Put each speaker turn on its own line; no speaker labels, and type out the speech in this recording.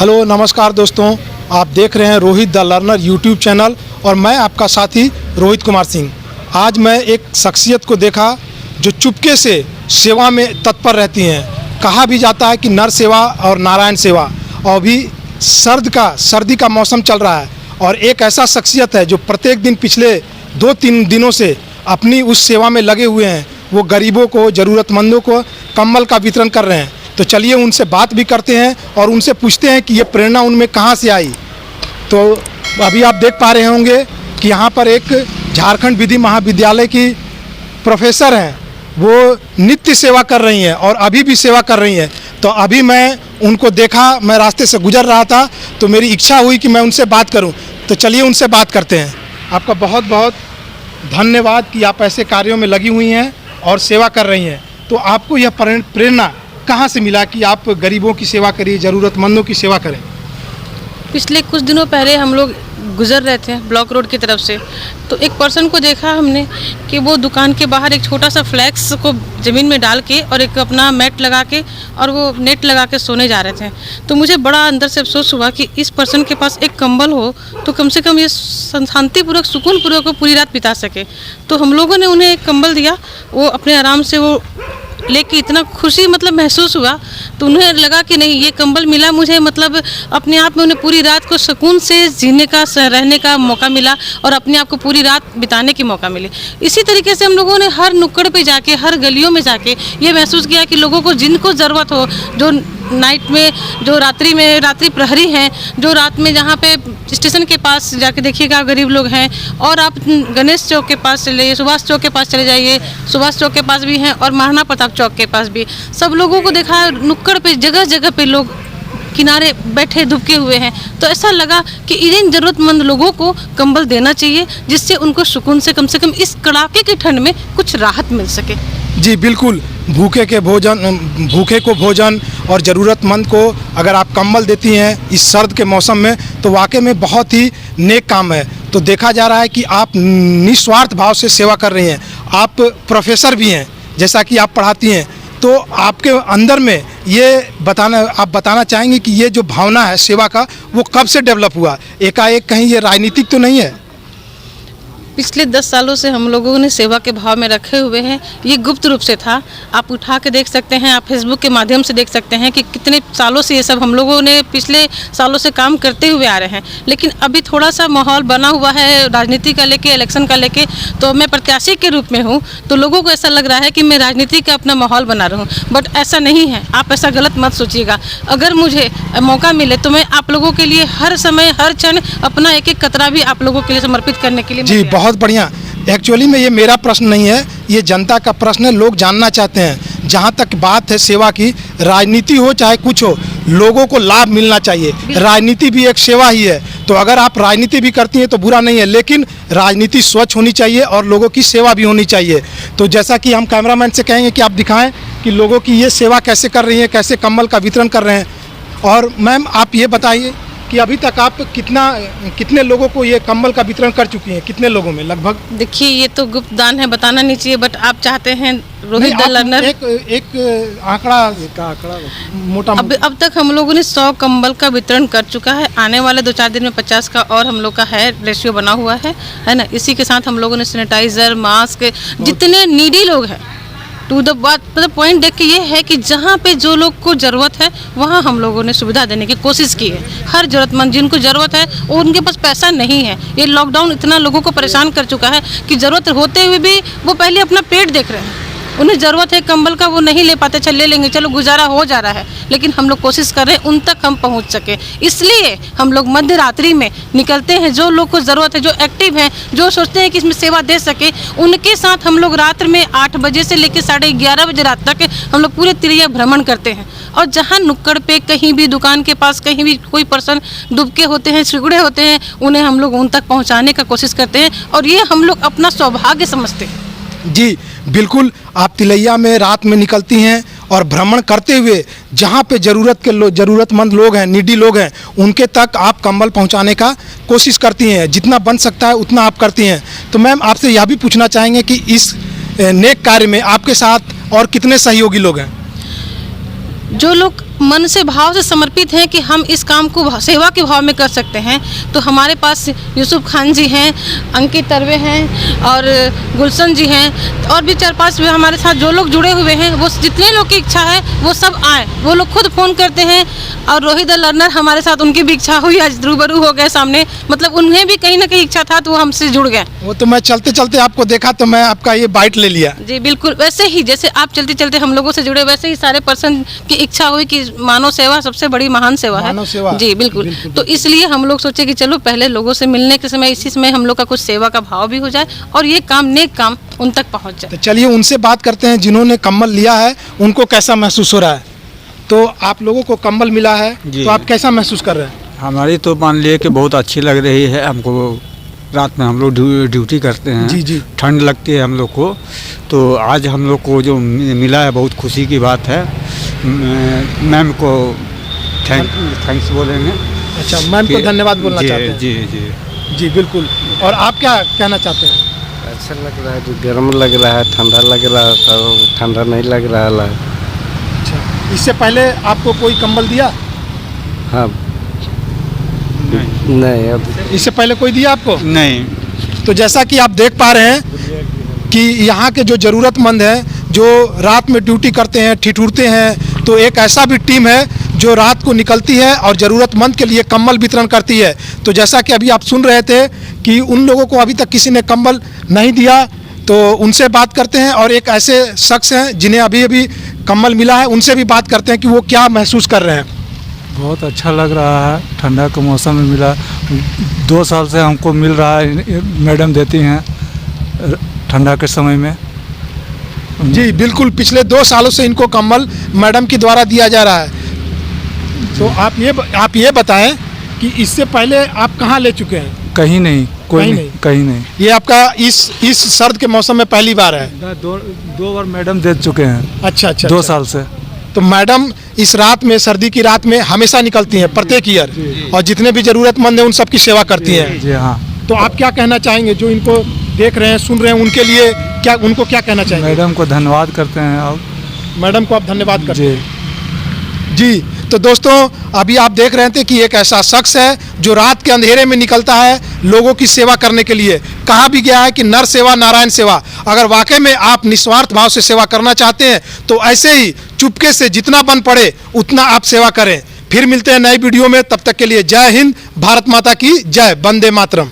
Hello नमस्कार दोस्तों, आप देख रहे हैं Rohit the learner YouTube channel और मैं आपका साथी रोहित कुमार सिंह। आज मैं एक शख्सियत को देखा जो चुपके से सेवा में तत्पर रहती हैं। कहा भी जाता है कि नर सेवा और नारायण सेवा। और अभी सर्दी का मौसम चल रहा है और एक ऐसा शख्सियत है जो प्रत्येक दिन पिछले 2-3 दिनों से अपनी उस सेवा में लगे हुए हैं। वो गरीबों को, ज़रूरतमंदों को कंबल का वितरण कर रहे हैं। तो चलिए उनसे बात भी करते हैं और उनसे पूछते हैं कि ये प्रेरणा उनमें कहाँ से आई। तो अभी आप देख पा रहे होंगे कि यहाँ पर एक झारखंड विधि महाविद्यालय की प्रोफेसर हैं, वो नित्य सेवा कर रही हैं और अभी भी सेवा कर रही हैं। तो अभी मैं उनको देखा, मैं रास्ते से गुजर रहा था तो मेरी इच्छा हुई कि मैं उनसे बात करूं। तो चलिए उनसे बात करते हैं। आपका बहुत बहुत धन्यवाद कि आप ऐसे कार्यों में लगी हुई हैं और सेवा कर रही हैं। तो आपको यह प्रेरणा कहाँ से मिला कि आप गरीबों की सेवा करिए, ज़रूरतमंदों की सेवा करें?
पिछले कुछ दिनों पहले हम लोग गुजर रहे थे ब्लॉक रोड की तरफ से, तो एक पर्सन को देखा हमने कि वो दुकान के बाहर एक छोटा सा फ्लैक्स को ज़मीन में डाल के और एक अपना मैट लगा के और वो नेट लगा के सोने जा रहे थे। तो मुझे बड़ा अंदर से अफसोस हुआ कि इस पर्सन के पास एक कंबल हो तो कम से कम ये शांतिपूर्वक, सुकूनपूर्वक वो पूरी रात बिता सके। तो हम लोगों ने उन्हें एक कंबल दिया, वो अपने आराम से वो लेके इतना खुशी महसूस हुआ। तो उन्हें लगा कि नहीं, ये कंबल मिला मुझे, मतलब अपने आप में उन्हें पूरी रात को सुकून से जीने का, रहने का मौका मिला और अपने आप को पूरी रात बिताने की मौका मिली। इसी तरीके से हम लोगों ने हर नुक्कड़ पे जाके, हर गलियों में जाके ये महसूस किया कि लोगों को जिनको ज़रूरत हो, जो नाइट में, जो रात्रि प्रहरी हैं, जो रात में जहाँ पे स्टेशन के पास जाके देखिएगा गरीब लोग हैं, और आप गणेश चौक के पास चले जाइए, सुभाष चौक के पास चले जाइए, सुभाष चौक के पास भी हैं और महाराणा प्रताप चौक के पास भी, सब लोगों को देखा है नुक्कड़ पे, जगह जगह पे लोग किनारे बैठे दुबके हुए हैं। तो ऐसा लगा कि इन ज़रूरतमंद लोगों को कंबल देना चाहिए, जिससे उनको सुकून से कम इस कड़ाके की ठंड में कुछ राहत मिल सके।
जी बिल्कुल, भूखे को भोजन और ज़रूरतमंद को अगर आप कंबल देती हैं इस सर्द के मौसम में तो वाकई में बहुत ही नेक काम है। तो देखा जा रहा है कि आप निस्वार्थ भाव से सेवा कर रही हैं। आप प्रोफेसर भी हैं, जैसा कि आप पढ़ाती हैं। तो आपके अंदर में आप बताना चाहेंगे कि ये जो भावना है सेवा का, वो कब से डेवलप हुआ? एकाएक कहीं ये राजनीतिक तो नहीं है?
पिछले 10 सालों से हम लोगों ने सेवा के भाव में रखे हुए हैं। ये गुप्त रूप से था, आप उठा के देख सकते हैं, आप फेसबुक के माध्यम से देख सकते हैं कि कितने सालों से ये सब हम लोगों ने पिछले सालों से काम करते हुए आ रहे हैं। लेकिन अभी थोड़ा सा माहौल बना हुआ है राजनीति का लेके, इलेक्शन का लेके, तो मैं प्रत्याशी के रूप में हूँ, तो लोगों को ऐसा लग रहा है कि मैं राजनीति का अपना माहौल बना रहा हूँ। बट ऐसा नहीं है, आप ऐसा गलत मत सोचिएगा। अगर मुझे मौका मिले तो मैं आप लोगों के लिए हर समय, हर क्षण अपना एक एक कतरा भी आप लोगों के लिए समर्पित करने के लिए।
जी बहुत बढ़िया। एक्चुअली में ये मेरा प्रश्न नहीं है, ये जनता का प्रश्न है। लोग जानना चाहते हैं, जहाँ तक बात है सेवा की, राजनीति हो चाहे कुछ हो, लोगों को लाभ मिलना चाहिए। राजनीति भी एक सेवा ही है। तो अगर आप राजनीति भी करती हैं तो बुरा नहीं है, लेकिन राजनीति स्वच्छ होनी चाहिए और लोगों की सेवा भी होनी चाहिए। तो जैसा कि हम कैमरामैन से कहेंगे कि आप दिखाएं कि लोगों की ये सेवा कैसे कर रही हैं, कैसे कंबल का वितरण कर रहे हैं। और मैम आप ये बताइए कि अभी तक आप कितने लोगों को ये कंबल का वितरण कर चुकी हैं? कितने लोगों में लगभग?
देखिए, ये तो गुप्त दान है, बताना नहीं चाहिए, बट आप चाहते हैं रोहित द लर्नर,
एक आंकड़ा मोटा।
अब तक हम लोगों ने 100 कंबल का वितरण कर चुका है। आने वाले 2-4 दिन में 50 का और हम लोग का है रेशियो बना हुआ है ना। इसी के साथ हम लोगों ने सैनिटाइजर, मास्क, जितने नीडी लोग हैं, टू द बात, मतलब पॉइंट देख के ये है कि जहाँ पे जो लोग को ज़रूरत है वहाँ हम लोगों ने सुविधा देने की कोशिश की है। हर ज़रूरतमंद जिनको ज़रूरत है और उनके पास पैसा नहीं है, ये लॉकडाउन इतना लोगों को परेशान कर चुका है कि ज़रूरत होते हुए भी वो पहले अपना पेट देख रहे हैं। उन्हें ज़रूरत है कंबल का, वो नहीं ले पाते, चल ले लेंगे, चलो गुजारा हो जा रहा है। लेकिन हम लोग कोशिश कर रहे हैं उन तक हम पहुंच सके, इसलिए हम लोग मध्य रात्रि में निकलते हैं। जो लोग को ज़रूरत है, जो एक्टिव हैं, जो सोचते हैं कि इसमें सेवा दे सके, उनके साथ हम लोग रात में 8 बजे से लेकर 11:30 बजे रात तक हम लोग पूरे त्रिया भ्रमण करते हैं। और जहाँ नुक्कड़ पे, कहीं भी दुकान के पास, कहीं भी कोई पर्सन डुबके होते हैं, सिकुड़े होते हैं, उन्हें हम लोग उन तक पहुँचाने का कोशिश करते हैं और ये हम लोग अपना सौभाग्य समझते हैं।
जी बिल्कुल, आप तिलैया में रात में निकलती हैं और भ्रमण करते हुए जहाँ पे ज़रूरतमंद लोग हैं, नीडी लोग हैं, उनके तक आप कंबल पहुँचाने का कोशिश करती हैं। जितना बन सकता है उतना आप करती हैं। तो मैम आपसे यह भी पूछना चाहेंगे कि इस नेक कार्य में आपके साथ और कितने सहयोगी लोग हैं?
जो लोग मन से भाव से समर्पित हैं कि हम इस काम को सेवा के भाव में कर सकते हैं। तो हमारे पास यूसुफ खान जी हैं, अंकित तरवे हैं और गुलशन जी हैं, और भी 4-5 हमारे साथ जो लोग जुड़े हुए हैं, वो जितने लोग की इच्छा है वो सब आए। वो लोग खुद फ़ोन करते हैं, और रोहित द लर्नर हमारे साथ, उनकी भी इच्छा हुई, आज रूबरू हो गए सामने, मतलब उन्हें भी कहीं ना कहीं इच्छा था तो वो हमसे जुड़ गए।
वो तो मैं चलते चलते आपको देखा तो मैं आपका ये बाइट ले लिया।
जी बिल्कुल, वैसे ही जैसे आप चलते चलते हम लोगों से जुड़े, वैसे ही सारे पर्सन की इच्छा हुई कि मानव सेवा सबसे बड़ी महान सेवा है।
मानव सेवा।
जी बिल्कुल। तो इसलिए हम लोग सोचे कि चलो पहले लोगों से मिलने के समय इसी समय हम लोग का कुछ सेवा का भाव भी हो जाए और ये काम, नेक काम उन तक पहुँच जाए।
तो चलिए उनसे बात करते हैं जिन्होंने कम्बल लिया है, उनको कैसा महसूस हो रहा है। तो आप लोगों को कम्बल मिला है
जी।
तो आप कैसा महसूस कर रहे हैं।
हमारी तो मान लिए कि बहुत अच्छी लग रही है हमको। रात में हम लोग ड्यूटी करते हैं,
जी जी।
ठंड लगती है हम लोग को, तो आज हम लोग को जो मिला है बहुत खुशी की बात है। मैम को थैंक्स बोलेंगे।
अच्छा, मैम को धन्यवाद बोलना चाहते हैं।
जी जी
जी बिल्कुल। और आप क्या कहना चाहते हैं।
अच्छा लग रहा है, जो गर्म लग रहा है, ठंडा लग रहा था, ठंडा नहीं लग रहा है।
अच्छा, इससे पहले आपको कोई कंबल दिया।
हाँ नहीं, अब
इससे पहले कोई दिया आपको।
नहीं।
तो जैसा कि आप देख पा रहे हैं कि यहाँ के जो ज़रूरतमंद हैं, जो रात में ड्यूटी करते हैं, ठिठुरते हैं, तो एक ऐसा भी टीम है जो रात को निकलती है और ज़रूरतमंद के लिए कंबल वितरण करती है। तो जैसा कि अभी आप सुन रहे थे कि उन लोगों को अभी तक किसी ने कंबल नहीं दिया, तो उनसे बात करते हैं। और एक ऐसे शख्स हैं जिन्हें अभी अभी कंबल मिला है, उनसे भी बात करते हैं कि वो क्या महसूस कर रहे हैं।
बहुत अच्छा लग रहा है, ठंडा के मौसम में मिला। 2 साल से हमको मिल रहा है, मैडम देती हैं ठंडा के समय में।
जी बिल्कुल, पिछले 2 सालों से इनको कंबल मैडम के द्वारा दिया जा रहा है। तो आप ये बताएं कि इससे पहले आप कहाँ ले चुके हैं।
कहीं नहीं, कोई
कहीं
नहीं, कहीं नहीं।
ये आपका इस सर्द के मौसम में पहली बार है।
दो बार मैडम दे चुके हैं।
अच्छा।
2 साल से।
तो मैडम इस रात में, सर्दी की रात में हमेशा निकलती हैं प्रत्येक ईयर, और जितने भी जरूरतमंद हैं उन सब की सेवा करती हैं।
जी हाँ।
तो आप क्या कहना चाहेंगे, जो इनको देख रहे हैं, सुन रहे हैं, उनके लिए उनको क्या कहना चाहेंगे।
मैडम को धन्यवाद करते हैं। और
मैडम को आप धन्यवाद करते हैं।
जी।
तो दोस्तों, अभी आप देख रहे थे कि एक ऐसा शख्स है जो रात के अंधेरे में निकलता है लोगों की सेवा करने के लिए। कहा भी गया है कि नर सेवा नारायण सेवा। अगर वाकई में आप निस्वार्थ भाव से सेवा करना चाहते हैं तो ऐसे ही चुपके से जितना बन पड़े उतना आप सेवा करें। फिर मिलते हैं नई वीडियो में, तब तक के लिए जय हिंद, भारत माता की जय, वंदे मातरम।